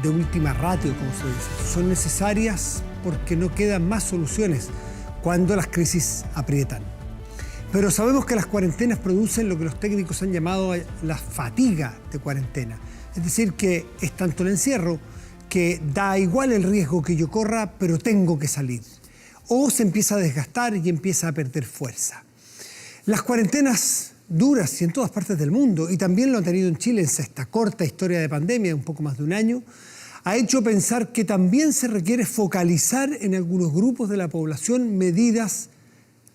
de última ratio, como se dice. Son necesarias porque no quedan más soluciones cuando las crisis aprietan. Pero sabemos que las cuarentenas producen lo que los técnicos han llamado la fatiga de cuarentena. Es decir, que es tanto el encierro que da igual el riesgo que yo corra, pero tengo que salir. O se empieza a desgastar y empieza a perder fuerza. Las cuarentenas duras y en todas partes del mundo, y también lo han tenido en Chile en esta corta historia de pandemia, un poco más de un año, ha hecho pensar que también se requiere focalizar en algunos grupos de la población medidas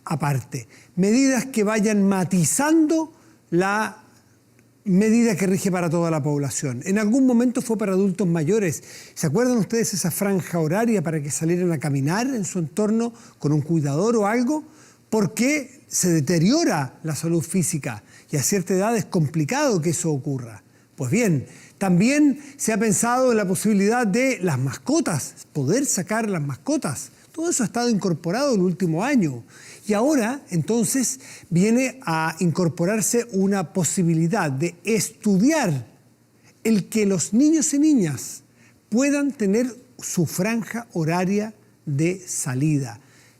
aparte, medidas que vayan matizando la medida que rige para toda la población. En algún momento fue para adultos mayores. ¿Se acuerdan ustedes esa franja horaria para que salieran a caminar en su entorno con un cuidador o algo? Porque se deteriora la salud física y a cierta edad es complicado que eso ocurra. Pues bien, también se ha pensado en la posibilidad de las mascotas, poder sacar las mascotas. Todo eso ha estado incorporado el último año. Y ahora, entonces, viene a incorporarse una posibilidad de estudiar el que los niños y niñas puedan tener su franja horaria de salida.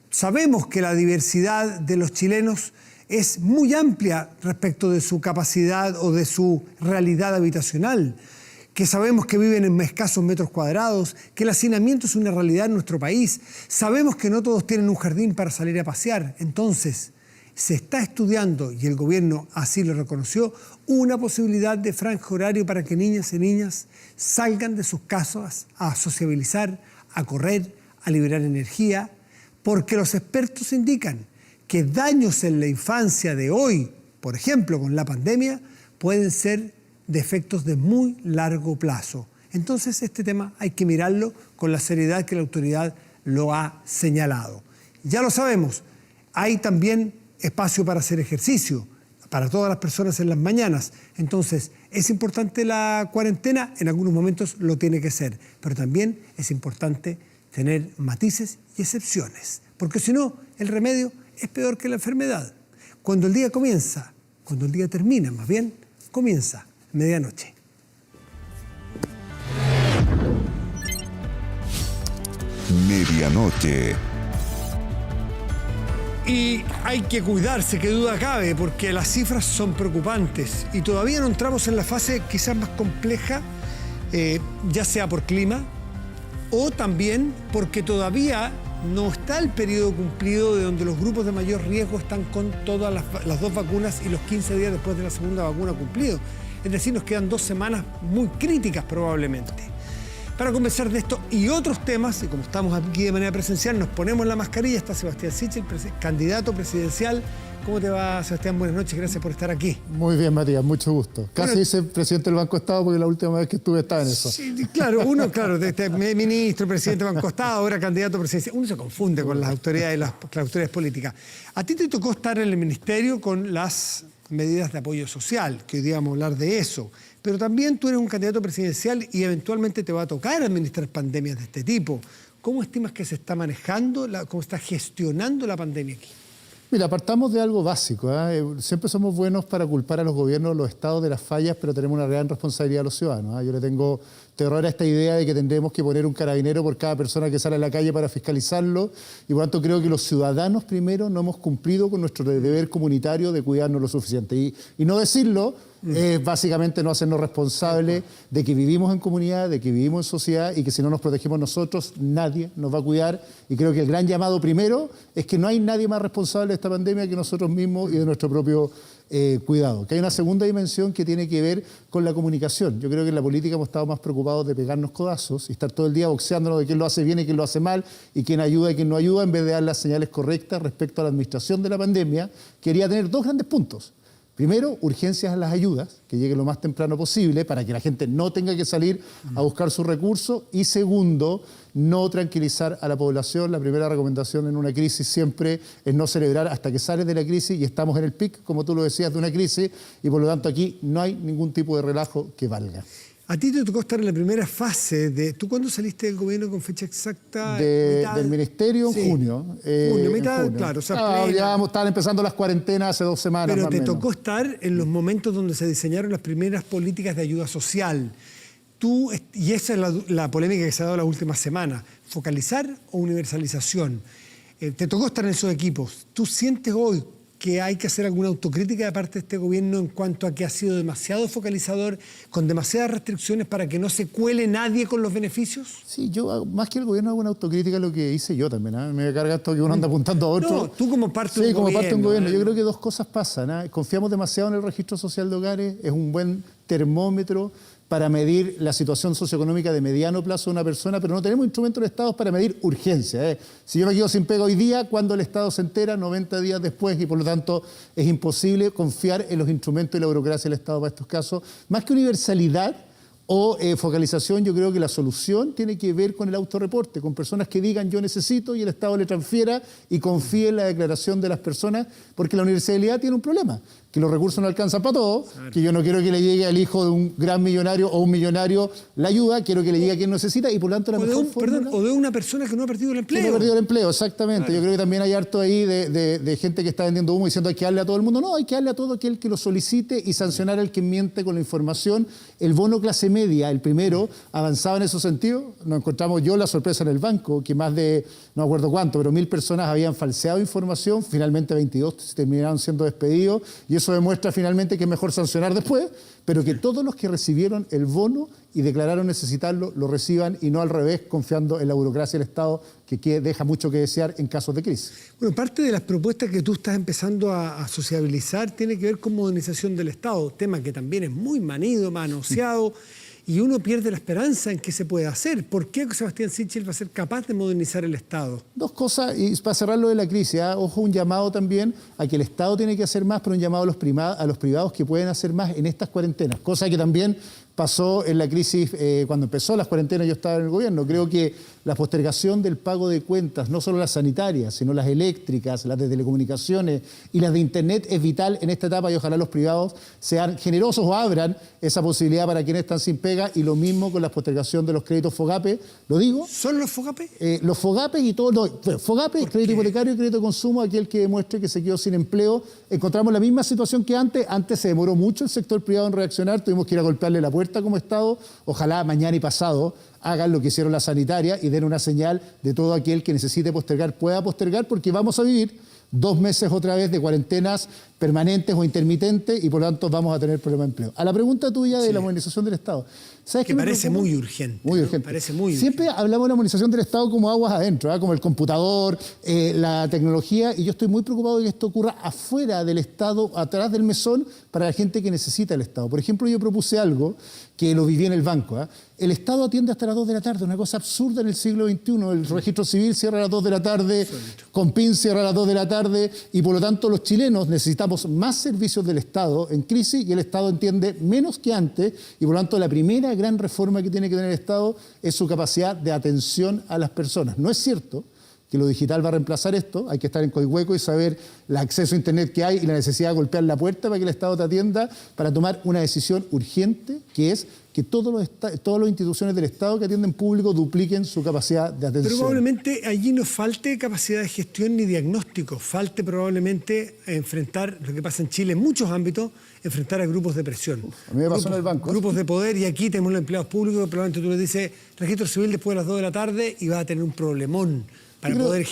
Sabemos que la diversidad de los chilenos es muy amplia respecto de su capacidad o de su realidad habitacional, que sabemos que viven en escasos metros cuadrados, que el hacinamiento es una realidad en nuestro país, sabemos que no todos tienen un jardín para salir a pasear. Entonces, se está estudiando, y el gobierno así lo reconoció, una posibilidad de franja horario para que niñas y niñas salgan de sus casas a sociabilizar, a correr, a liberar energía, porque los expertos indican que daños en la infancia de hoy, por ejemplo con la pandemia, pueden ser de efectos de muy largo plazo. Entonces este tema hay que mirarlo con la seriedad que la autoridad lo ha señalado. Ya lo sabemos, hay también espacio para hacer ejercicio, para todas las personas en las mañanas. Entonces, ¿es importante la cuarentena? En algunos momentos lo tiene que ser, pero también es importante tener matices y excepciones, porque si no, el remedio es peor que la enfermedad. Cuando el día comienza, cuando el día termina, más bien, comienza medianoche. Medianoche. Y hay que cuidarse, que duda cabe, porque las cifras son preocupantes y todavía no entramos en la fase quizás más compleja, ya sea por clima o también porque todavía no está el periodo cumplido de donde los grupos de mayor riesgo están con todas las dos vacunas y los 15 días después de la segunda vacuna cumplido. Es decir, nos quedan 2 semanas muy críticas probablemente. Para conversar de esto y otros temas, y como estamos aquí de manera presencial, nos ponemos la mascarilla. Está Sebastián Sichel, candidato presidencial. ¿Cómo te va, Sebastián? Buenas noches, gracias por estar aquí. Muy bien, Matías, mucho gusto. Casi bueno, dice presidente del Banco Estado porque la última vez que estuve estaba en eso. Sí, claro, ministro, presidente del Banco Estado, ahora candidato presidencial. Uno se confunde con las autoridades, las autoridades políticas. A ti te tocó estar en el ministerio con las medidas de apoyo social, que hoy día vamos a hablar de eso. Pero también tú eres un candidato presidencial y eventualmente te va a tocar administrar pandemias de este tipo. ¿Cómo estimas que se está manejando, cómo está gestionando la pandemia aquí? Mira, partamos de algo básico. Siempre somos buenos para culpar a los gobiernos, los estados de las fallas, pero tenemos una gran responsabilidad a los ciudadanos. Yo le tengo terror a esta idea de que tendremos que poner un carabinero por cada persona que sale a la calle para fiscalizarlo, y por tanto creo que los ciudadanos primero no hemos cumplido con nuestro deber comunitario de cuidarnos lo suficiente. Y no decirlo es básicamente no hacernos responsables de que vivimos en comunidad, de que vivimos en sociedad y que si no nos protegemos nosotros, nadie nos va a cuidar. Y creo que el gran llamado primero es que no hay nadie más responsable de esta pandemia que nosotros mismos y de nuestro propio cuidado. Que hay una segunda dimensión que tiene que ver con la comunicación. Yo creo que en la política hemos estado más preocupados de pegarnos codazos y estar todo el día boxeándonos de quién lo hace bien y quién lo hace mal y quién ayuda y quién no ayuda, en vez de dar las señales correctas respecto a la administración de la pandemia. Quería tener 2 grandes puntos. Primero, urgencias a las ayudas, que lleguen lo más temprano posible para que la gente no tenga que salir a buscar sus recursos. Y segundo, no tranquilizar a la población. La primera recomendación en una crisis siempre es no celebrar hasta que sales de la crisis, y estamos en el pic, como tú lo decías, de una crisis, y por lo tanto aquí no hay ningún tipo de relajo que valga. A ti te tocó estar en la primera fase de... ¿Tú cuándo saliste del gobierno con fecha exacta? Del ministerio en junio. Junio, mitad, junio. claro. O sea, ya estaban empezando las cuarentenas hace 2 semanas. Pero más te o menos. tocó estar en los momentos donde se diseñaron las primeras políticas de ayuda social. y esa es la polémica que se ha dado las últimas semanas, focalizar o universalización. Te tocó estar en esos equipos. ¿Tú sientes hoy que hay que hacer alguna autocrítica de parte de este gobierno en cuanto a que ha sido demasiado focalizador, con demasiadas restricciones para que no se cuele nadie con los beneficios? Sí, yo más que el gobierno hago una autocrítica a lo que hice yo también. Me carga esto que uno anda apuntando a otro. No, tú como parte de un gobierno. Sí, como parte de un gobierno. ¿eh? Yo creo que dos cosas pasan. Confiamos demasiado en el registro social de hogares, es un buen termómetro para medir la situación socioeconómica de mediano plazo de una persona, pero no tenemos instrumentos del Estado para medir urgencia. Si yo me quedo sin pega hoy día, ¿cuándo el Estado se entera? 90 días después, y por lo tanto es imposible confiar en los instrumentos y la burocracia del Estado para estos casos. Más que universalidad o focalización, yo creo que la solución tiene que ver con el autorreporte, con personas que digan yo necesito y el Estado le transfiera y confíe en la declaración de las personas, porque la universalidad tiene un problema, que los recursos no alcanzan para todo, que yo no quiero que le llegue al hijo de un gran millonario o un millonario la ayuda, quiero que le llegue a quien necesita y por lo tanto la mejor fórmula... O de una persona que no ha perdido el empleo. Que no ha perdido el empleo, exactamente. Claro. Yo creo que también hay harto ahí de gente que está vendiendo humo diciendo hay que darle a todo el mundo. No, hay que darle a todo aquel que lo solicite y sancionar al que miente con la información. El bono clase media, el primero, avanzaba en ese sentido. Nos encontramos la sorpresa en el banco, que más de, no me acuerdo cuánto, pero 1.000 personas habían falseado información, finalmente 22 terminaron siendo despedidos, y eso demuestra finalmente que es mejor sancionar después, pero que todos los que recibieron el bono y declararon necesitarlo, lo reciban y no al revés, confiando en la burocracia del Estado, que deja mucho que desear en casos de crisis. Bueno, parte de las propuestas que tú estás empezando a sociabilizar tiene que ver con modernización del Estado, tema que también es muy manido, manoseado, y uno pierde la esperanza en que se pueda hacer. ¿Por qué Sebastián Sichel va a ser capaz de modernizar el Estado? Dos cosas, y para cerrar lo de la crisis, ojo, un llamado también a que el Estado tiene que hacer más, pero un llamado a los privados que pueden hacer más en estas cuarentenas, cosa que también pasó en la crisis cuando empezó las cuarentenas. Yo estaba en el gobierno. Creo que la postergación del pago de cuentas, no solo las sanitarias, sino las eléctricas, las de telecomunicaciones y las de Internet, es vital en esta etapa, y ojalá los privados sean generosos o abran esa posibilidad para quienes están sin pega, y lo mismo con la postergación de los créditos FOGAPE. ¿Lo digo? ¿Son los FOGAPE? Los FOGAPE y todo. No, FOGAPE, crédito hipotecario y crédito de consumo, aquel que demuestre que se quedó sin empleo. Encontramos la misma situación que antes. Antes se demoró mucho el sector privado en reaccionar, tuvimos que ir a golpearle la puerta como Estado. Ojalá mañana y pasado hagan lo que hicieron la sanitaria y den una señal de todo aquel que necesite postergar pueda postergar, porque vamos a vivir 2 meses otra vez de cuarentenas permanentes o intermitentes, y por lo tanto vamos a tener problemas de empleo. A la pregunta tuya de la modernización del Estado, ¿sabes que parece muy urgente? Muy urgente. Parece muy Siempre urgente. hablamos de la modernización del Estado como aguas adentro, como el computador, la tecnología, y yo estoy muy preocupado de que esto ocurra afuera del Estado, atrás del mesón, para la gente que necesita el Estado. Por ejemplo, yo propuse algo que lo viví en el banco. El Estado atiende hasta las 2 de la tarde, una cosa absurda en el siglo XXI. El registro civil cierra a las 2 de la tarde, Compin cierra a las 2 de la tarde, y por lo tanto los chilenos necesitamos más servicios del Estado en crisis, y el Estado entiende menos que antes, y por lo tanto la primera gran reforma que tiene que tener el Estado es su capacidad de atención a las personas. No es cierto que lo digital va a reemplazar esto, hay que estar en Coihueco y saber el acceso a Internet que hay y la necesidad de golpear la puerta para que el Estado te atienda, para tomar una decisión urgente, que es que todas las instituciones del Estado que atienden público dupliquen su capacidad de atención. Probablemente allí no falte capacidad de gestión ni diagnóstico, falte probablemente enfrentar lo que pasa en Chile en muchos ámbitos, enfrentar a grupos de presión. A mí me pasó en el banco. Grupos de poder, y aquí tenemos los empleados públicos, probablemente tú les dices registro civil después de las 2 de la tarde y vas a tener un problemón para poder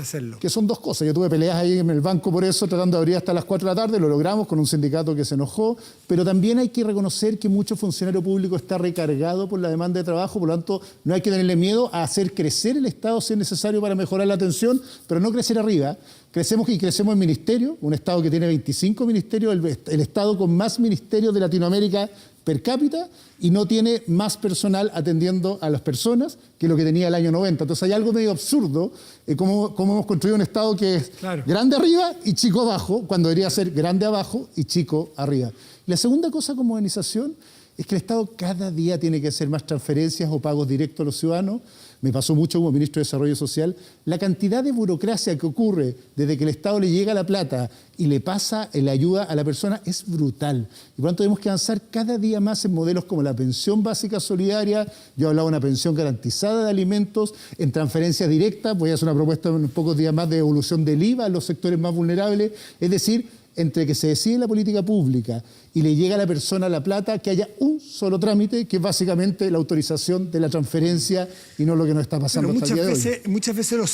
hacerlo. Que son dos cosas. Yo tuve peleas ahí en el banco por eso, tratando de abrir hasta las 4 de la tarde, lo logramos con un sindicato que se enojó, pero también hay que reconocer que mucho funcionario público está recargado por la demanda de trabajo, por lo tanto no hay que tenerle miedo a hacer crecer el Estado si es necesario para mejorar la atención, pero no crecer arriba. Crecemos en ministerio, un Estado que tiene 25 ministerios, el Estado con más ministerios de Latinoamérica per cápita, y no tiene más personal atendiendo a las personas que lo que tenía el año 90. Entonces hay algo medio absurdo, como hemos construido un Estado que es grande arriba y chico abajo, cuando debería ser grande abajo y chico arriba. La segunda cosa con modernización es que el Estado cada día tiene que hacer más transferencias o pagos directos a los ciudadanos. Me pasó mucho como ministro de Desarrollo Social. La cantidad de burocracia que ocurre desde que el Estado le llega la plata y le pasa la ayuda a la persona es brutal. Y por lo tanto tenemos que avanzar cada día más en modelos como la pensión básica solidaria. Yo hablaba de una pensión garantizada de alimentos, en transferencias directas. Voy a hacer una propuesta en pocos días más de devolución del IVA a los sectores más vulnerables. Es decir, entre que se decide la política pública y le llega a la persona la plata, que haya un solo trámite, que es básicamente la autorización de la transferencia y no lo que nos está pasando hasta el día de hoy. Muchas veces los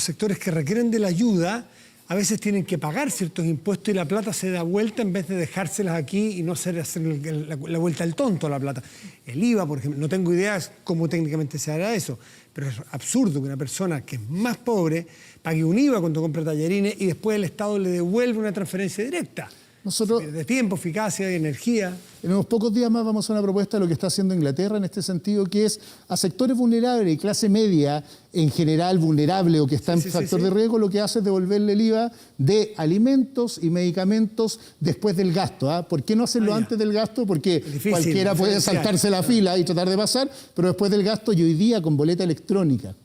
sectores que requieren de la ayuda a veces tienen que pagar ciertos impuestos y la plata se da vuelta en vez de dejárselas aquí y no hacer la vuelta al tonto a la plata. El IVA, por ejemplo, no tengo idea cómo técnicamente se hará eso, pero es absurdo que una persona que es más pobre pague un IVA cuando compra tallarines y después el Estado le devuelve una transferencia directa. Nosotros, de tiempo, eficacia y energía. En unos pocos días más vamos a una propuesta de lo que está haciendo Inglaterra en este sentido, que es a sectores vulnerables y clase media en general vulnerable o que está en factor de riesgo, lo que hace es devolverle el IVA de alimentos y medicamentos después del gasto. ¿Por qué no hacerlo antes del gasto? Porque cualquiera puede saltarse la fila y tratar de pasar, pero después del gasto y hoy día con boleta electrónica.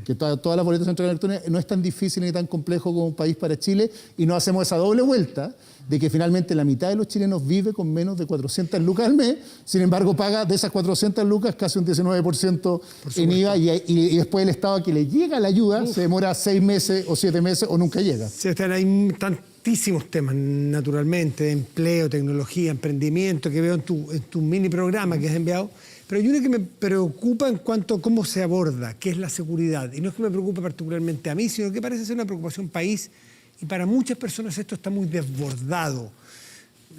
Que todas las boletas centrales electrónicas no es tan difícil ni tan complejo como un país para Chile y no hacemos esa doble vuelta de que finalmente la mitad de los chilenos vive con menos de 400 lucas al mes, sin embargo paga de esas 400 lucas casi un 19% en IVA y después el Estado que le llega la ayuda se demora 6 meses o 7 meses o nunca llega. Sí, hay tantísimos temas, naturalmente, de empleo, tecnología, emprendimiento, que veo en tu mini programa que has enviado. Pero hay uno que me preocupa en cuanto a cómo se aborda, que es la seguridad. Y no es que me preocupe particularmente a mí, sino que parece ser una preocupación país. Y para muchas personas esto está muy desbordado.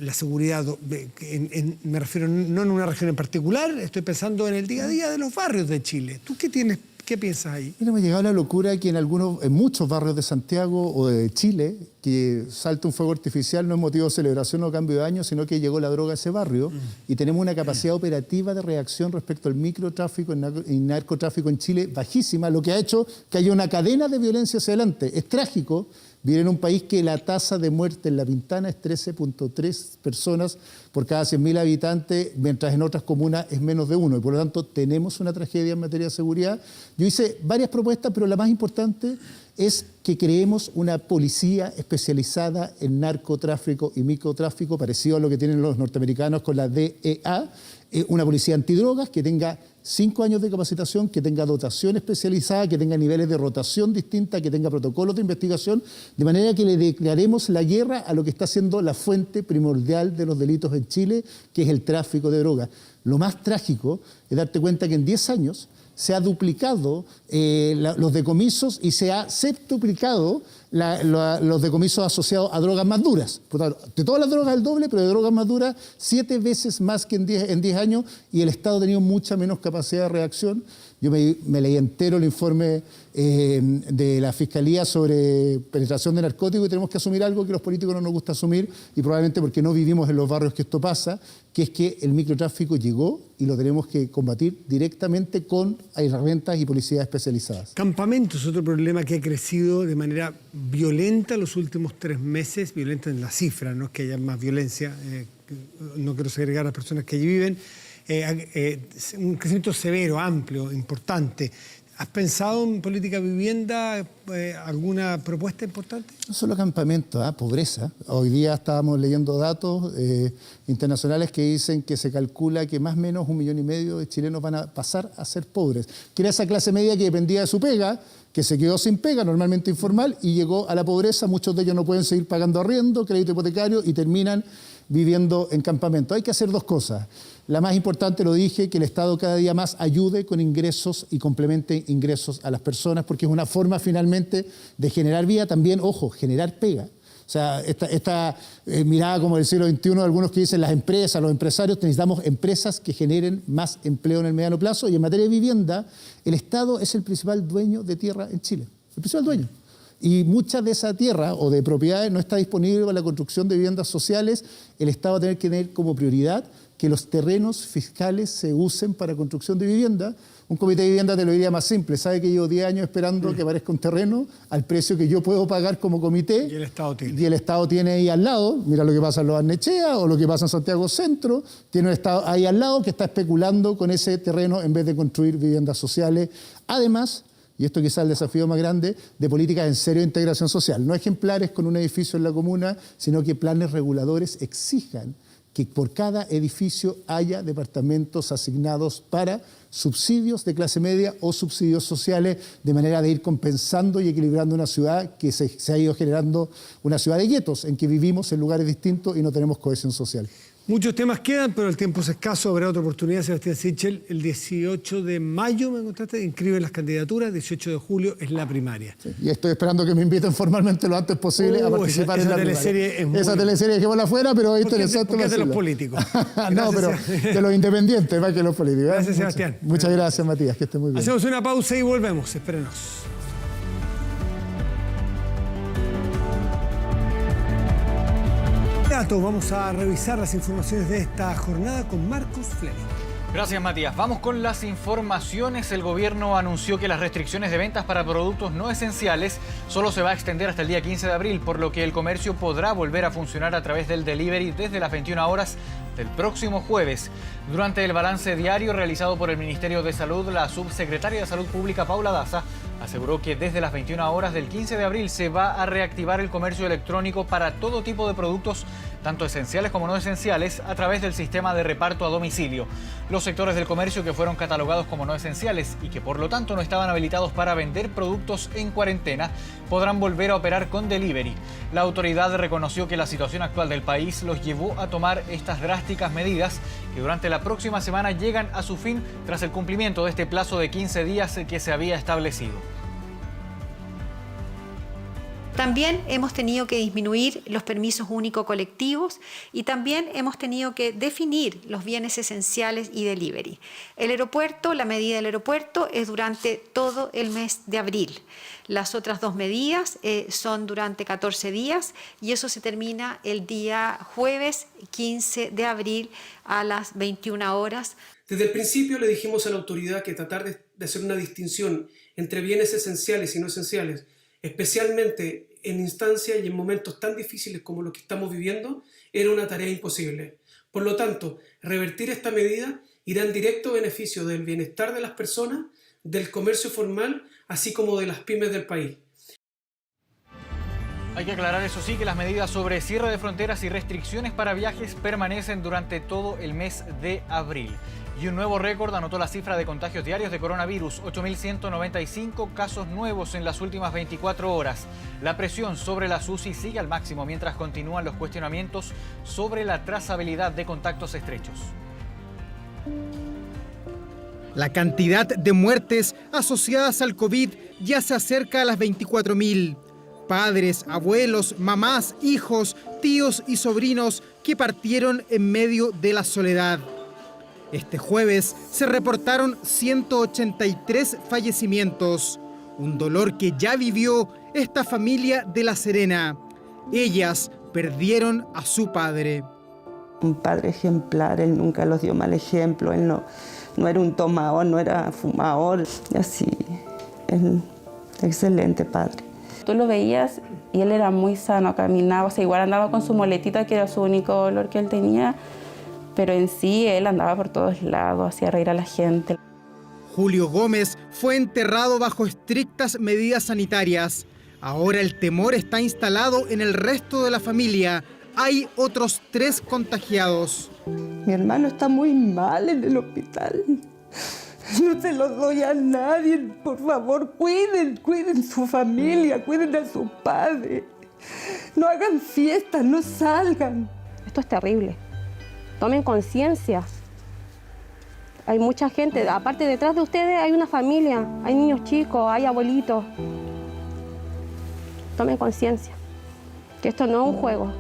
La seguridad, me refiero no en una región en particular, estoy pensando en el día a día de los barrios de Chile. ¿Tú qué piensas ahí? Mira, me ha llegado la locura que en muchos barrios de Santiago o de Chile, que salta un fuego artificial no es motivo de celebración o cambio de año, sino que llegó la droga a ese barrio y tenemos una capacidad operativa de reacción respecto al microtráfico y narcotráfico en Chile bajísima, lo que ha hecho que haya una cadena de violencia hacia adelante. Es trágico vivir en un país que la tasa de muerte en La Pintana es 13.3 personas por cada 100.000 habitantes, mientras en otras comunas es menos de 1. Y por lo tanto tenemos una tragedia en materia de seguridad. Yo hice varias propuestas, pero la más importante es que creemos una policía especializada en narcotráfico y microtráfico, parecido a lo que tienen los norteamericanos con la DEA, una policía antidrogas que tenga 5 años de capacitación, que tenga dotación especializada, que tenga niveles de rotación distinta, que tenga protocolos de investigación, de manera que le declaremos la guerra a lo que está siendo la fuente primordial de los delitos en Chile, que es el tráfico de drogas. Lo más trágico es darte cuenta que en 10 años se ha duplicado los decomisos y se ha septuplicado los decomisos asociados a drogas más duras. De todas las drogas el doble, pero de drogas más duras 7 veces más que en 10 años y el Estado ha tenido mucha menos capacidad de reacción. Yo me leí entero el informe de la Fiscalía sobre penetración de narcóticos y tenemos que asumir algo que los políticos no nos gusta asumir y probablemente porque no vivimos en los barrios que esto pasa, que es que el microtráfico llegó y lo tenemos que combatir directamente con herramientas y policías especializadas. Campamentos es otro problema que ha crecido de manera violenta los últimos 3 meses, violenta en la cifra, no es que haya más violencia, no quiero segregar a las personas que allí viven, un crecimiento severo, amplio, importante. ¿Has pensado en política de vivienda, alguna propuesta importante? No solo campamentos, pobreza. Hoy día estábamos leyendo datos internacionales que dicen que se calcula que más o menos 1,5 millones de chilenos van a pasar a ser pobres. Que era esa clase media que dependía de su pega, que se quedó sin pega, normalmente informal, y llegó a la pobreza. Muchos de ellos no pueden seguir pagando arriendo, crédito hipotecario y terminan viviendo en campamento. Hay que hacer 2 cosas. La más importante, lo dije, que el Estado cada día más ayude con ingresos y complemente ingresos a las personas, porque es una forma finalmente de generar vida, también, ojo, generar pega. O sea, esta mirada como del siglo XXI de algunos que dicen las empresas, los empresarios, necesitamos empresas que generen más empleo en el mediano plazo y en materia de vivienda, el Estado es el principal dueño de tierra en Chile, el principal dueño. Y mucha de esa tierra o de propiedades no está disponible para la construcción de viviendas sociales. El Estado va a tener que tener como prioridad que los terrenos fiscales se usen para construcción de vivienda. Un comité de vivienda te lo diría más simple. Sabe que llevo 10 años esperando que aparezca un terreno al precio que yo puedo pagar como comité. Y el Estado tiene. Y el Estado tiene ahí al lado, mira lo que pasa en Los Barnechea o lo que pasa en Santiago Centro, tiene un Estado ahí al lado que está especulando con ese terreno en vez de construir viviendas sociales. Además, y esto quizás es el desafío más grande, de políticas en serio de integración social. No ejemplares con un edificio en la comuna, sino que planes reguladores exijan que por cada edificio haya departamentos asignados para subsidios de clase media o subsidios sociales, de manera de ir compensando y equilibrando una ciudad que se ha ido generando una ciudad de guetos, en que vivimos en lugares distintos y no tenemos cohesión social. Muchos temas quedan, pero el tiempo es escaso. Habrá otra oportunidad, Sebastián Sichel. El 18 de mayo, me contaste, inscriben las candidaturas. 18 de julio es la primaria. Sí, y estoy esperando que me inviten formalmente lo antes posible a participar en la teleserie primaria. Esa teleserie dejémosla afuera, pero es interesante. Porque es de los políticos. No, pero de los independientes más que los políticos. Gracias, Sebastián. Muchas gracias, Matías, que esté muy bien. Hacemos una pausa y volvemos. Espérenos. Vamos a revisar las informaciones de esta jornada con Marcos Fleming. Gracias, Matías. Vamos con las informaciones. El gobierno anunció que las restricciones de ventas para productos no esenciales solo se va a extender hasta el día 15 de abril, por lo que el comercio podrá volver a funcionar a través del delivery desde las 21 horas del próximo jueves. Durante el balance diario realizado por el Ministerio de Salud, la subsecretaria de Salud Pública, Paula Daza, aseguró que desde las 21 horas del 15 de abril se va a reactivar el comercio electrónico para todo tipo de productos, tanto esenciales como no esenciales, a través del sistema de reparto a domicilio. Los sectores del comercio que fueron catalogados como no esenciales y que por lo tanto no estaban habilitados para vender productos en cuarentena podrán volver a operar con delivery. La autoridad reconoció que la situación actual del país los llevó a tomar estas drásticas medidas que durante la próxima semana llegan a su fin tras el cumplimiento de este plazo de 15 días que se había establecido. También hemos tenido que disminuir los permisos únicos colectivos y también hemos tenido que definir los bienes esenciales y delivery. El aeropuerto, la medida del aeropuerto es durante todo el mes de abril. Las otras dos medidas son durante 14 días y eso se termina el día jueves 15 de abril a las 21 horas. Desde el principio le dijimos a la autoridad que tratar de hacer una distinción entre bienes esenciales y no esenciales, especialmente en instancias y en momentos tan difíciles como los que estamos viviendo, era una tarea imposible. Por lo tanto, revertir esta medida irá en directo beneficio del bienestar de las personas, del comercio formal, así como de las pymes del país. Hay que aclarar, eso sí, que las medidas sobre cierre de fronteras y restricciones para viajes permanecen durante todo el mes de abril. Y un nuevo récord anotó la cifra de contagios diarios de coronavirus, 8.195 casos nuevos en las últimas 24 horas. La presión sobre las UCI sigue al máximo mientras continúan los cuestionamientos sobre la trazabilidad de contactos estrechos. La cantidad de muertes asociadas al COVID ya se acerca a las 24.000. Padres, abuelos, mamás, hijos, tíos y sobrinos que partieron en medio de la soledad. Este jueves se reportaron 183 fallecimientos, un dolor que ya vivió esta familia de La Serena. Ellas perdieron a su padre. Un padre ejemplar, él nunca los dio mal ejemplo, él no era un tomador, no era fumador, y así, él, excelente padre. Tú lo veías y él era muy sano, caminaba, o sea, igual andaba con su moletita, que era su único dolor que él tenía, pero en sí él andaba por todos lados, hacía reír a la gente. Julio Gómez fue enterrado bajo estrictas medidas sanitarias. Ahora el temor está instalado en el resto de la familia. Hay otros 3 contagiados. Mi hermano está muy mal en el hospital. No se los doy a nadie. Por favor, cuiden su familia, cuiden a su padre. No hagan fiestas, no salgan. Esto es terrible. Tomen conciencia. Hay mucha gente, aparte detrás de ustedes hay una familia, hay niños chicos, hay abuelitos. Tomen conciencia, que esto no es un juego.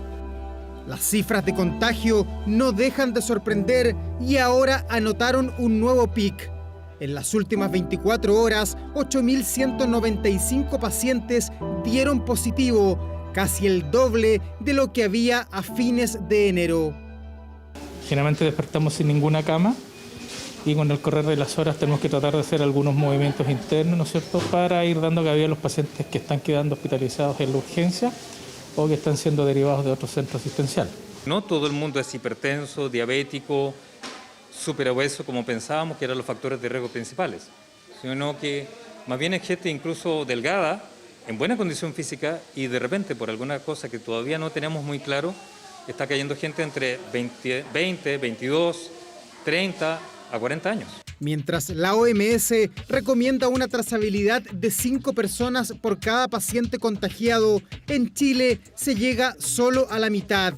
Las cifras de contagio no dejan de sorprender y ahora anotaron un nuevo pic. En las últimas 24 horas, 8.195 pacientes dieron positivo, casi el doble de lo que había a fines de enero. Generalmente despertamos sin ninguna cama y con el correr de las horas tenemos que tratar de hacer algunos movimientos internos, ¿no es cierto?, para ir dando cabida a los pacientes que están quedando hospitalizados en la urgencia o que están siendo derivados de otros centros asistenciales. No todo el mundo es hipertenso, diabético, superobeso, como pensábamos que eran los factores de riesgo principales, sino que más bien es gente incluso delgada, en buena condición física y de repente por alguna cosa que todavía no tenemos muy claro, está cayendo gente entre 20, 22, 30 a 40 años. Mientras la OMS recomienda una trazabilidad de 5 personas por cada paciente contagiado, en Chile se llega solo a la mitad.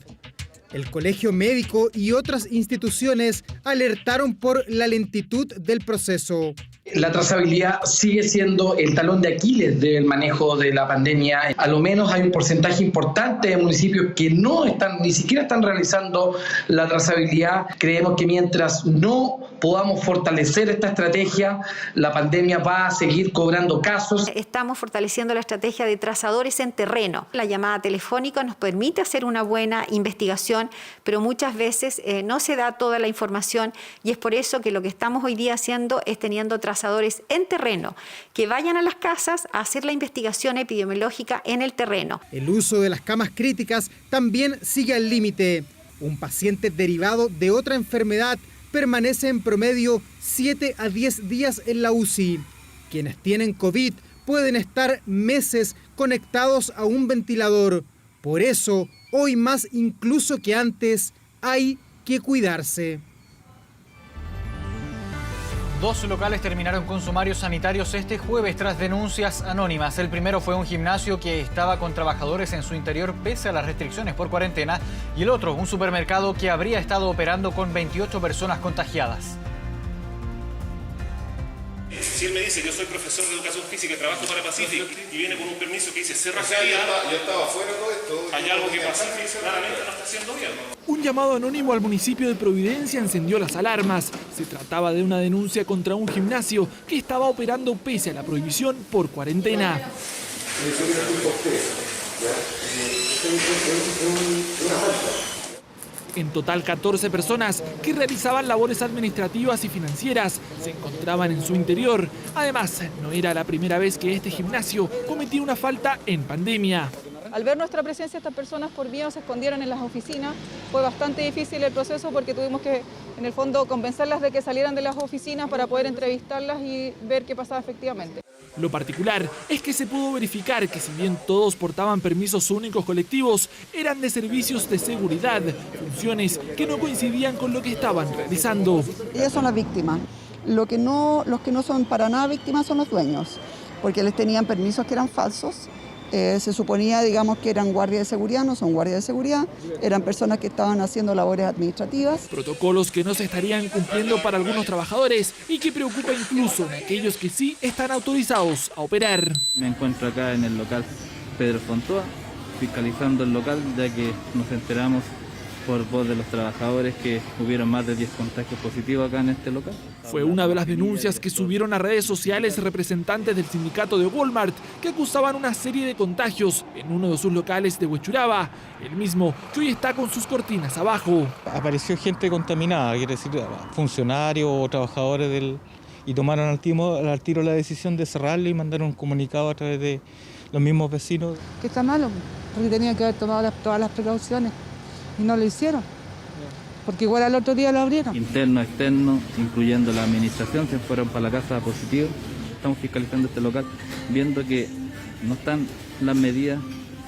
El Colegio Médico y otras instituciones alertaron por la lentitud del proceso. La trazabilidad sigue siendo el talón de Aquiles del manejo de la pandemia. A lo menos hay un porcentaje importante de municipios que ni siquiera están realizando la trazabilidad. Creemos que mientras no podamos fortalecer esta estrategia, la pandemia va a seguir cobrando casos. Estamos fortaleciendo la estrategia de trazadores en terreno. La llamada telefónica nos permite hacer una buena investigación, pero muchas veces no se da toda la información y es por eso que lo que estamos hoy día haciendo es teniendo trazadores en terreno, que vayan a las casas a hacer la investigación epidemiológica en el terreno. El uso de las camas críticas también sigue al límite. Un paciente derivado de otra enfermedad permanece en promedio 7 a 10 días en la UCI. Quienes tienen COVID pueden estar meses conectados a un ventilador. Por eso, hoy más incluso que antes, hay que cuidarse. 2 locales terminaron con sumarios sanitarios este jueves tras denuncias anónimas. El primero fue un gimnasio que estaba con trabajadores en su interior pese a las restricciones por cuarentena, y el otro, un supermercado que habría estado operando con 28 personas contagiadas. Si él me dice, yo soy profesor de educación física, trabajo para Pacific, y viene con un permiso que dice cerra actividad, yo estaba fuera de todo esto. Hay algo que Pacific claramente no está haciendo bien. Un llamado anónimo al municipio de Providencia encendió las alarmas. Se trataba de una denuncia contra un gimnasio que estaba operando pese a la prohibición por cuarentena. En total, 14 personas que realizaban labores administrativas y financieras se encontraban en su interior. Además, no era la primera vez que este gimnasio cometía una falta en pandemia. Al ver nuestra presencia, estas personas por miedo se escondieron en las oficinas. Fue bastante difícil el proceso porque tuvimos que, en el fondo, convencerlas de que salieran de las oficinas para poder entrevistarlas y ver qué pasaba efectivamente. Lo particular es que se pudo verificar que si bien todos portaban permisos únicos colectivos, eran de servicios de seguridad, funciones que no coincidían con lo que estaban realizando. Ellas son las víctimas. Los que no son para nada víctimas son los dueños, porque les tenían permisos que eran falsos. Se suponía, digamos, que eran guardias de seguridad, no son guardias de seguridad, eran personas que estaban haciendo labores administrativas. Protocolos que no se estarían cumpliendo para algunos trabajadores y que preocupa incluso a aquellos que sí están autorizados a operar. Me encuentro acá en el local Pedro Fontoa, fiscalizando el local, ya que nos enteramos por voz de los trabajadores que hubieron más de 10 contagios positivos acá en este local. Fue una de las denuncias que subieron a redes sociales representantes del sindicato de Walmart, que acusaban una serie de contagios en uno de sus locales de Huechuraba, el mismo que hoy está con sus cortinas abajo. Apareció gente contaminada, quiere decir funcionarios o trabajadores y tomaron al tiro la decisión de cerrarlo y mandaron un comunicado a través de los mismos vecinos. Que está malo, porque tenían que haber tomado todas las precauciones. Y no lo hicieron, porque igual al otro día lo abrieron. Interno, externo, incluyendo la administración, se fueron para la casa positivos. Estamos fiscalizando este local, viendo que no están las medidas,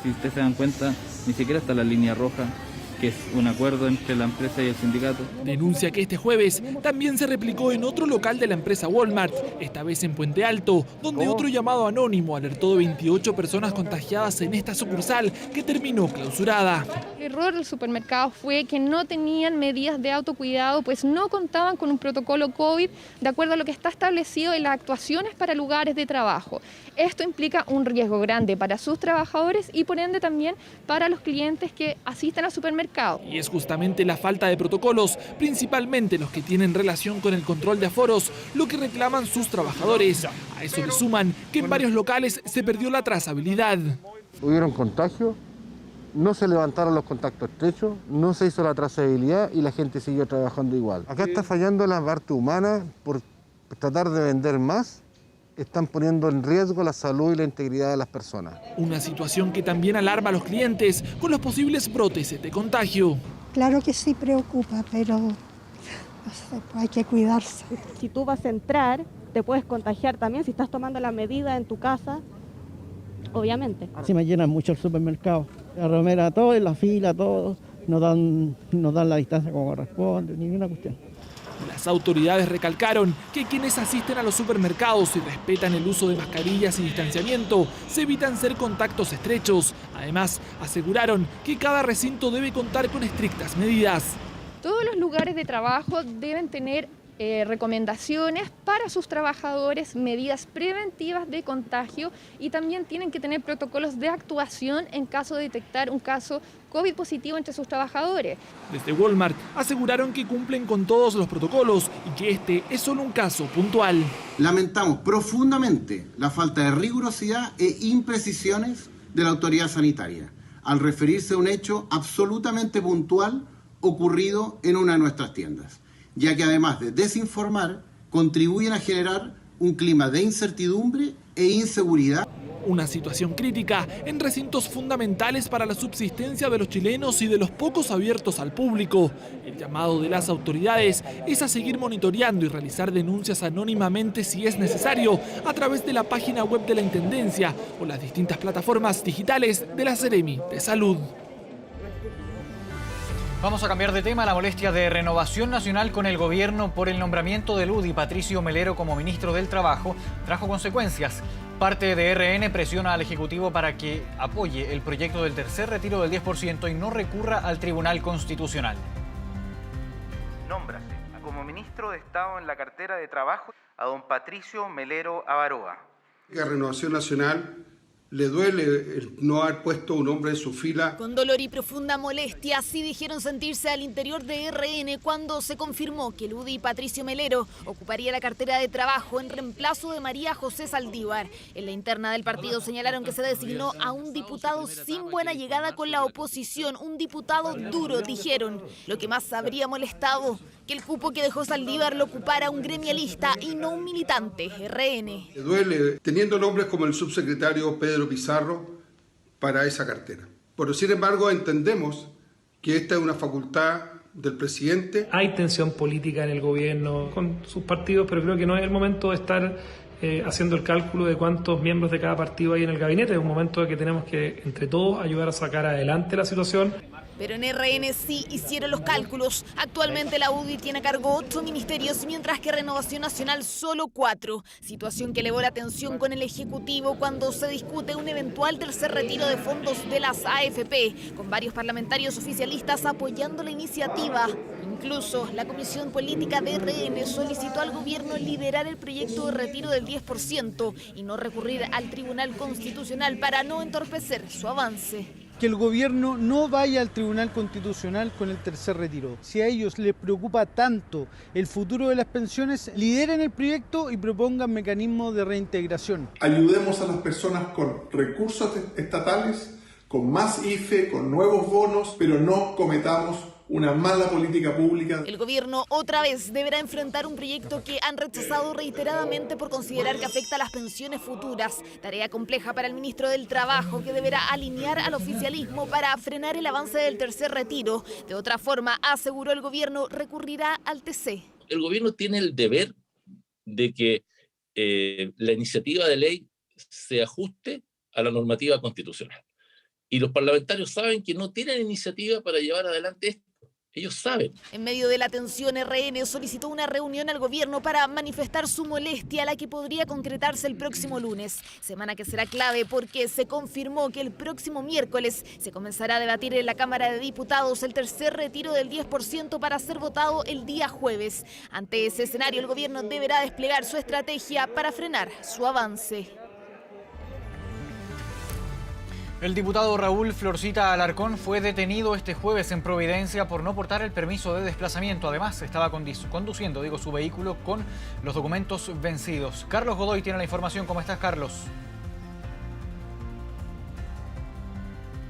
si ustedes se dan cuenta, ni siquiera está la línea roja, que es un acuerdo entre la empresa y el sindicato. Denuncia que este jueves también se replicó en otro local de la empresa Walmart, esta vez en Puente Alto, donde otro llamado anónimo alertó de 28 personas contagiadas en esta sucursal que terminó clausurada. El error del supermercado fue que no tenían medidas de autocuidado, pues no contaban con un protocolo COVID de acuerdo a lo que está establecido en las actuaciones para lugares de trabajo. Esto implica un riesgo grande para sus trabajadores y por ende también para los clientes que asisten al supermercado. Y es justamente la falta de protocolos, principalmente los que tienen relación con el control de aforos, lo que reclaman sus trabajadores. A eso le suman que en varios locales se perdió la trazabilidad. Hubieron contagios, no se levantaron los contactos estrechos, no se hizo la trazabilidad y la gente siguió trabajando igual. Acá está fallando la parte humana por tratar de vender más. Están poniendo en riesgo la salud y la integridad de las personas. Una situación que también alarma a los clientes con los posibles brotes de contagio. Claro que sí preocupa, pero no sé, hay que cuidarse. Si tú vas a entrar, te puedes contagiar también si estás tomando la medida en tu casa, obviamente. Sí, me llenan mucho el supermercado. La romera, todo en la fila, todo. no dan la distancia como corresponde, ninguna cuestión. Las autoridades recalcaron que quienes asisten a los supermercados y respetan el uso de mascarillas y distanciamiento se evitan ser contactos estrechos. Además, aseguraron que cada recinto debe contar con estrictas medidas. Todos los lugares de trabajo deben tener recomendaciones para sus trabajadores, medidas preventivas de contagio y también tienen que tener protocolos de actuación en caso de detectar un caso COVID positivo entre sus trabajadores. Desde Walmart aseguraron que cumplen con todos los protocolos y que este es solo un caso puntual. Lamentamos profundamente la falta de rigurosidad e imprecisiones de la autoridad sanitaria al referirse a un hecho absolutamente puntual ocurrido en una de nuestras tiendas, ya que además de desinformar, contribuyen a generar un clima de incertidumbre e inseguridad. Una situación crítica en recintos fundamentales para la subsistencia de los chilenos y de los pocos abiertos al público. El llamado de las autoridades es a seguir monitoreando y realizar denuncias anónimamente si es necesario a través de la página web de la Intendencia o las distintas plataformas digitales de la Seremi de Salud. Vamos a cambiar de tema. La molestia de Renovación Nacional con el gobierno por el nombramiento del UDI Patricio Melero como ministro del Trabajo trajo consecuencias. Parte de RN presiona al Ejecutivo para que apoye el proyecto del tercer retiro del 10% y no recurra al Tribunal Constitucional. Nómbrase como ministro de Estado en la cartera de Trabajo a don Patricio Melero Avaroa. A Renovación Nacional le duele el no haber puesto un hombre en su fila. Con dolor y profunda molestia, así dijeron sentirse al interior de RN cuando se confirmó que el UDI Patricio Melero ocuparía la cartera de Trabajo en reemplazo de María José Saldívar. En la interna del partido señalaron que se designó a un diputado sin buena llegada con la oposición, un diputado duro, dijeron. Lo que más habría molestado, que el cupo que dejó Saldívar lo ocupara un gremialista y no un militante, RN. Le duele teniendo nombres como el subsecretario Pedro Pizarro para esa cartera. Pero sin embargo entendemos que esta es una facultad del presidente. Hay tensión política en el gobierno con sus partidos, pero creo que no es el momento de estar haciendo el cálculo de cuántos miembros de cada partido hay en el gabinete. Es un momento de que tenemos que entre todos ayudar a sacar adelante la situación. Pero en RN sí hicieron los cálculos. Actualmente la UDI tiene a cargo 8 ministerios, mientras que Renovación Nacional solo 4. Situación que elevó la tensión con el Ejecutivo cuando se discute un eventual tercer retiro de fondos de las AFP, con varios parlamentarios oficialistas apoyando la iniciativa. Incluso la Comisión Política de RN solicitó al gobierno liderar el proyecto de retiro del 10% y no recurrir al Tribunal Constitucional para no entorpecer su avance. Que el gobierno no vaya al Tribunal Constitucional con el tercer retiro. Si a ellos les preocupa tanto el futuro de las pensiones, lideren el proyecto y propongan mecanismos de reintegración. Ayudemos a las personas con recursos estatales, con más IFE, con nuevos bonos, pero no cometamos una mala política pública. El gobierno otra vez deberá enfrentar un proyecto que han rechazado reiteradamente por considerar que afecta a las pensiones futuras. Tarea compleja para el ministro del Trabajo, que deberá alinear al oficialismo para frenar el avance del tercer retiro. De otra forma, aseguró el gobierno, recurrirá al TC. El gobierno tiene el deber de que la iniciativa de ley se ajuste a la normativa constitucional. Y los parlamentarios saben que no tienen iniciativa para llevar adelante esto. Ellos saben. En medio de la tensión, RN solicitó una reunión al gobierno para manifestar su molestia, la que podría concretarse el próximo lunes. Semana que será clave porque se confirmó que el próximo miércoles se comenzará a debatir en la Cámara de Diputados el tercer retiro del 10% para ser votado el día jueves. Ante ese escenario, el gobierno deberá desplegar su estrategia para frenar su avance. El diputado Raúl Florcita Alarcón fue detenido este jueves en Providencia por no portar el permiso de desplazamiento. Además, estaba conduciendo su vehículo con los documentos vencidos. Carlos Godoy tiene la información. ¿Cómo estás, Carlos?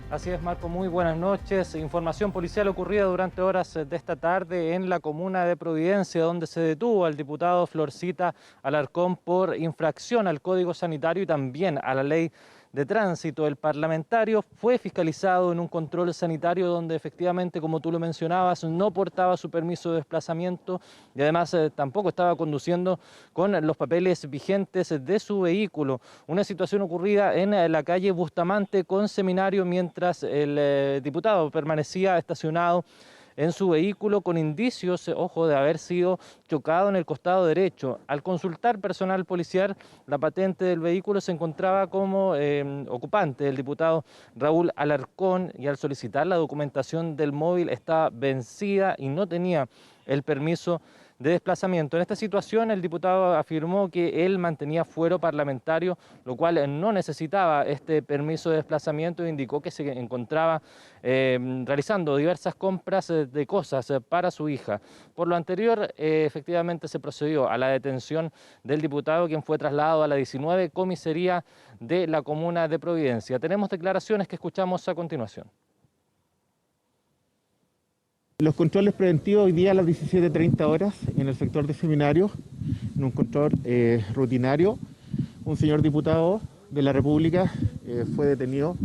Así es, Marco, muy buenas noches. Información policial ocurrida durante horas de esta tarde en la comuna de Providencia, donde se detuvo al diputado Florcita Alarcón por infracción al Código Sanitario y también a la ley de Tránsito. El parlamentario fue fiscalizado en un control sanitario donde efectivamente, como tú lo mencionabas, no portaba su permiso de desplazamiento y además tampoco estaba conduciendo con los papeles vigentes de su vehículo. Una situación ocurrida en la calle Bustamante con Seminario mientras el diputado permanecía estacionado en su vehículo con indicios, ojo, de haber sido chocado en el costado derecho. Al consultar personal policial, la patente del vehículo se encontraba como ocupante el diputado Raúl Alarcón y al solicitar la documentación del móvil estaba vencida y no tenía el permiso de desplazamiento. En esta situación el diputado afirmó que él mantenía fuero parlamentario, lo cual no necesitaba este permiso de desplazamiento e indicó que se encontraba realizando diversas compras de cosas para su hija. Por lo anterior, efectivamente se procedió a la detención del diputado, quien fue trasladado a la 19 comisaría de la comuna de Providencia. Tenemos declaraciones que escuchamos a continuación. Los controles preventivos hoy día a las 17:30 horas en el sector de Seminario, en un control rutinario, un señor diputado de la República fue detenido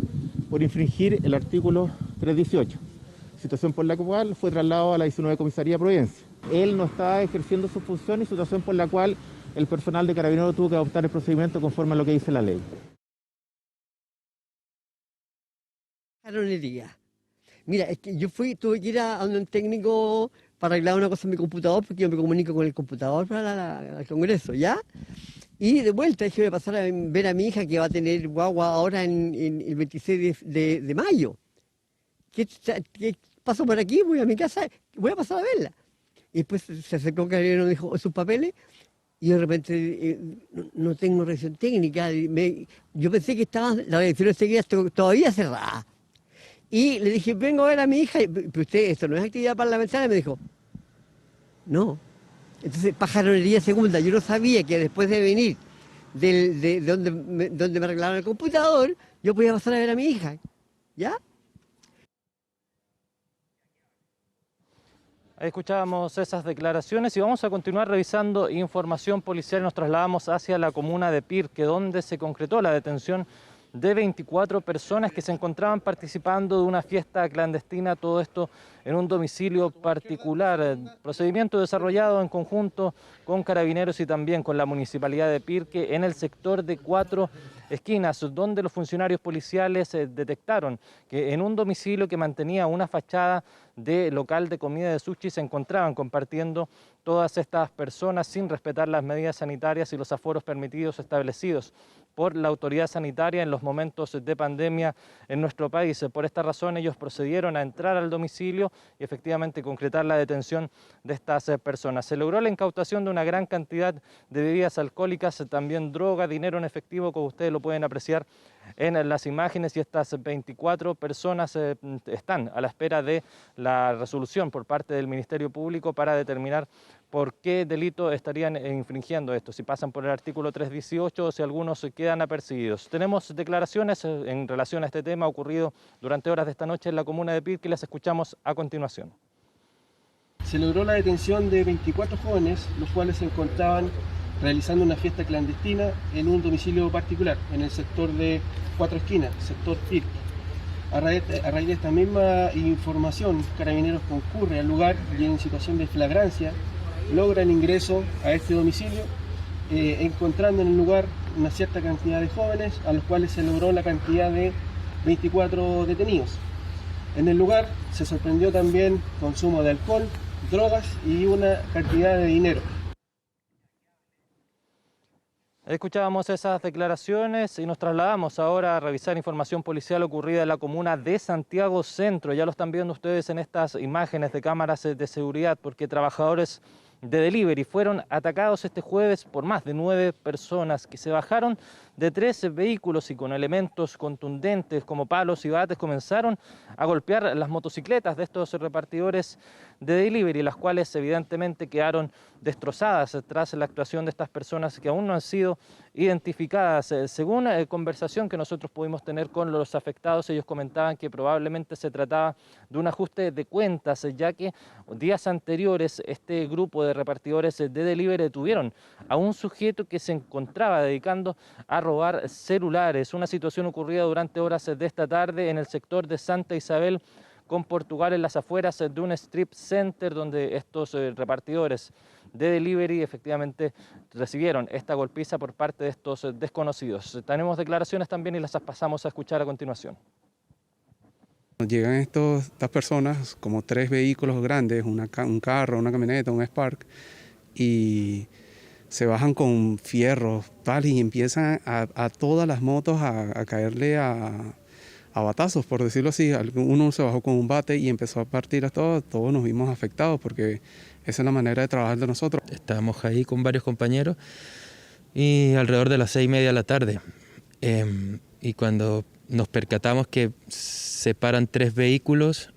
por infringir el artículo 318, situación por la cual fue trasladado a la 19 comisaría de Providencia. Él no estaba ejerciendo su función y situación por la cual el personal de Carabineros tuvo que adoptar el procedimiento conforme a lo que dice la ley. Caronería. Mira, es que yo tuve que ir a un técnico para arreglar una cosa en mi computador, porque yo me comunico con el computador para el Congreso, ¿ya? Y de vuelta dije, voy a pasar a ver a mi hija que va a tener guagua ahora en el 26 de mayo. ¿Qué paso por aquí? Voy a mi casa, voy a pasar a verla. Y después se acercó Carabinero y me dijo, ¿sus papeles? Y de repente, no tengo revisión técnica. Yo pensé que la revisión técnica todavía cerrada. Y le dije, vengo a ver a mi hija, pero usted, esto no es actividad parlamentaria, me dijo, no. Entonces, pajaronería segunda, yo no sabía que después de venir de donde me arreglaron el computador, yo podía pasar a ver a mi hija, ¿ya? Ahí escuchábamos esas declaraciones y vamos a continuar revisando información policial. Nos trasladamos hacia la comuna de Pirque, donde se concretó la detención de 24 personas que se encontraban participando de una fiesta clandestina, todo esto en un domicilio particular. Procedimiento desarrollado en conjunto con Carabineros y también con la Municipalidad de Pirque en el sector de Cuatro Esquinas, donde los funcionarios policiales detectaron que en un domicilio que mantenía una fachada de local de comida de sushi se encontraban compartiendo todas estas personas sin respetar las medidas sanitarias y los aforos permitidos establecidos por la autoridad sanitaria en los momentos de pandemia en nuestro país. Por esta razón ellos procedieron a entrar al domicilio y efectivamente concretar la detención de estas personas. Se logró la incautación de una gran cantidad de bebidas alcohólicas, también droga, dinero en efectivo, como ustedes lo pueden apreciar en las imágenes, y estas 24 personas están a la espera de la resolución por parte del Ministerio Público para determinar por qué delito estarían infringiendo esto, si pasan por el artículo 318 o si algunos quedan apercibidos. Tenemos declaraciones en relación a este tema ocurrido durante horas de esta noche en la comuna de Pirque y las escuchamos a continuación. Se logró la detención de 24 jóvenes, los cuales se encontraban realizando una fiesta clandestina en un domicilio particular, en el sector de Cuatro Esquinas, sector Pirque. A raíz de esta misma información, Carabineros concurre al lugar y en situación de flagrancia logran ingreso a este domicilio, encontrando en el lugar una cierta cantidad de jóvenes, a los cuales se logró la cantidad de 24 detenidos. En el lugar se sorprendió también consumo de alcohol, drogas y una cantidad de dinero. Escuchábamos esas declaraciones y nos trasladamos ahora a revisar información policial ocurrida en la comuna de Santiago Centro. Ya lo están viendo ustedes en estas imágenes de cámaras de seguridad, porque trabajadores de delivery fueron atacados este jueves por más de 9 personas que se bajaron de 13 vehículos y con elementos contundentes como palos y bates comenzaron a golpear las motocicletas de estos repartidores de delivery, las cuales evidentemente quedaron destrozadas tras la actuación de estas personas que aún no han sido identificadas. Según conversación que nosotros pudimos tener con los afectados, ellos comentaban que probablemente se trataba de un ajuste de cuentas, ya que días anteriores este grupo de repartidores de delivery detuvieron a un sujeto que se encontraba dedicando a robar celulares. Una situación ocurrida durante horas de esta tarde en el sector de Santa Isabel con Portugal, en las afueras de un strip center donde estos repartidores de delivery efectivamente recibieron esta golpiza por parte de estos desconocidos. Tenemos declaraciones también y las pasamos a escuchar a continuación. Llegan estas personas, como 3 vehículos grandes, un carro, una camioneta, un Spark, y se bajan con fierros, ¿vale? Y empiezan a todas las motos a caerle a batazos, por decirlo así. Uno se bajó con un bate y empezó a partir a todos nos vimos afectados porque esa es la manera de trabajar de nosotros. Estábamos ahí con varios compañeros y alrededor de las 6:30 de la tarde. Y cuando nos percatamos que se paran 3 vehículos,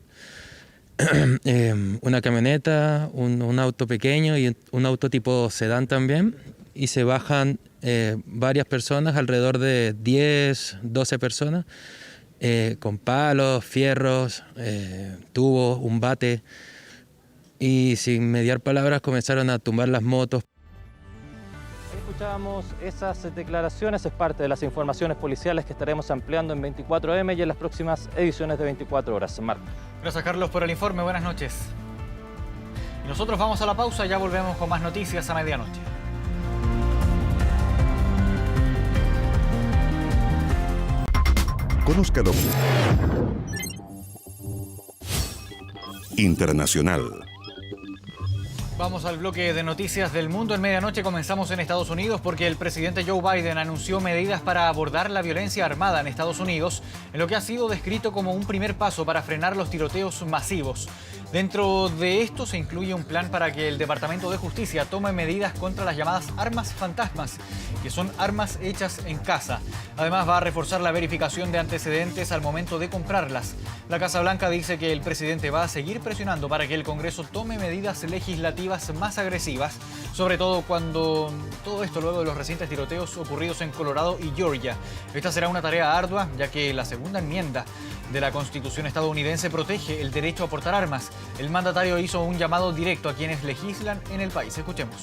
una camioneta, un auto pequeño y un auto tipo sedán también, y se bajan varias personas, alrededor de 10, 12 personas, con palos, fierros, tubos, un bate, y sin mediar palabras comenzaron a tumbar las motos. Escuchábamos esas declaraciones, es parte de las informaciones policiales que estaremos ampliando en 24M y en las próximas ediciones de 24 horas. Marco. Gracias, Carlos, por el informe. Buenas noches. Y nosotros vamos a la pausa, ya volvemos con más noticias a medianoche. Conózcalo. Internacional. Vamos al bloque de noticias del mundo. En medianoche comenzamos en Estados Unidos porque el presidente Joe Biden anunció medidas para abordar la violencia armada en Estados Unidos, en lo que ha sido descrito como un primer paso para frenar los tiroteos masivos. Dentro de esto se incluye un plan para que el Departamento de Justicia tome medidas contra las llamadas armas fantasmas, que son armas hechas en casa. Además, va a reforzar la verificación de antecedentes al momento de comprarlas. La Casa Blanca dice que el presidente va a seguir presionando para que el Congreso tome medidas legislativas más agresivas, sobre todo cuando todo esto luego de los recientes tiroteos ocurridos en Colorado y Georgia. Esta será una tarea ardua, ya que la segunda enmienda de la Constitución estadounidense protege el derecho a portar armas. El mandatario hizo un llamado directo a quienes legislan en el país. Escuchemos.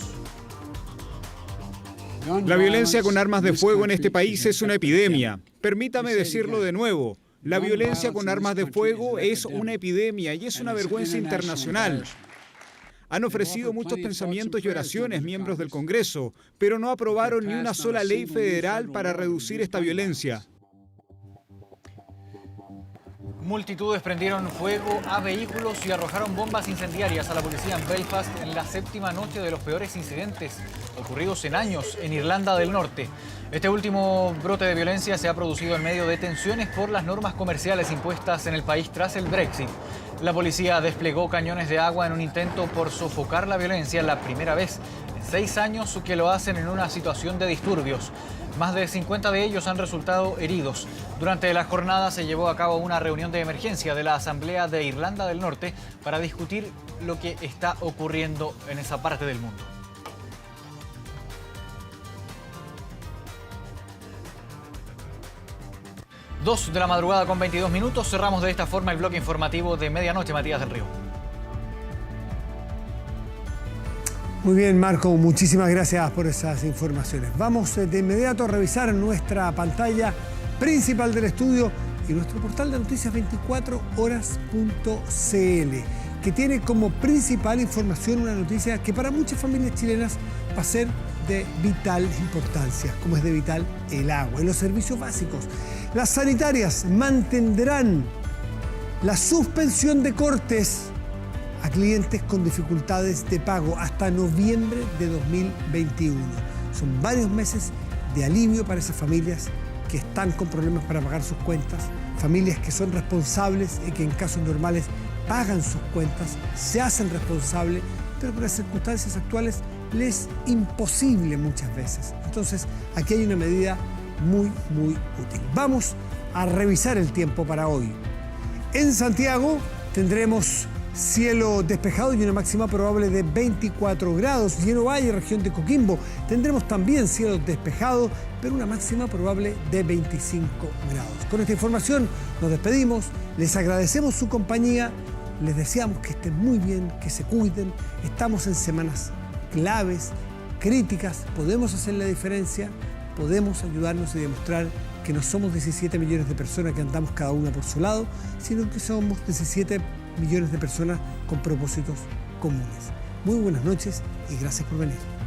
La violencia con armas de fuego en este país es una epidemia. Permítame decirlo de nuevo. La violencia con armas de fuego es una epidemia y es una vergüenza internacional. Han ofrecido muchos pensamientos y oraciones miembros del Congreso, pero no aprobaron ni una sola ley federal para reducir esta violencia. Multitudes prendieron fuego a vehículos y arrojaron bombas incendiarias a la policía en Belfast en la 7ª noche de los peores incidentes ocurridos en años en Irlanda del Norte. Este último brote de violencia se ha producido en medio de tensiones por las normas comerciales impuestas en el país tras el Brexit. La policía desplegó cañones de agua en un intento por sofocar la violencia, la primera vez en 6 años que lo hacen en una situación de disturbios. Más de 50 de ellos han resultado heridos. Durante la jornada se llevó a cabo una reunión de emergencia de la Asamblea de Irlanda del Norte para discutir lo que está ocurriendo en esa parte del mundo. Dos de la madrugada con 22 minutos. Cerramos de esta forma el bloque informativo de medianoche. Matías del Río. Muy bien, Marco, muchísimas gracias por esas informaciones. Vamos de inmediato a revisar nuestra pantalla principal del estudio y nuestro portal de noticias 24horas.cl, que tiene como principal información una noticia que para muchas familias chilenas va a ser de vital importancia, como es de vital el agua y los servicios básicos. Las sanitarias mantendrán la suspensión de cortes a clientes con dificultades de pago hasta noviembre de 2021. Son varios meses de alivio para esas familias que están con problemas para pagar sus cuentas, familias que son responsables y que en casos normales pagan sus cuentas, se hacen responsables, pero por las circunstancias actuales les es imposible muchas veces. Entonces, aquí hay una medida muy útil. Vamos a revisar el tiempo para hoy. En Santiago tendremos cielo despejado y una máxima probable de 24 grados. Lleno Valle, región de Coquimbo, tendremos también cielo despejado, pero una máxima probable de 25 grados. Con esta información nos despedimos, les agradecemos su compañía, les deseamos que estén muy bien, que se cuiden. Estamos en semanas claves, críticas, podemos hacer la diferencia, podemos ayudarnos y demostrar que no somos 17 millones de personas que andamos cada una por su lado, sino que somos 17 millones de personas con propósitos comunes. Muy buenas noches y gracias por venir.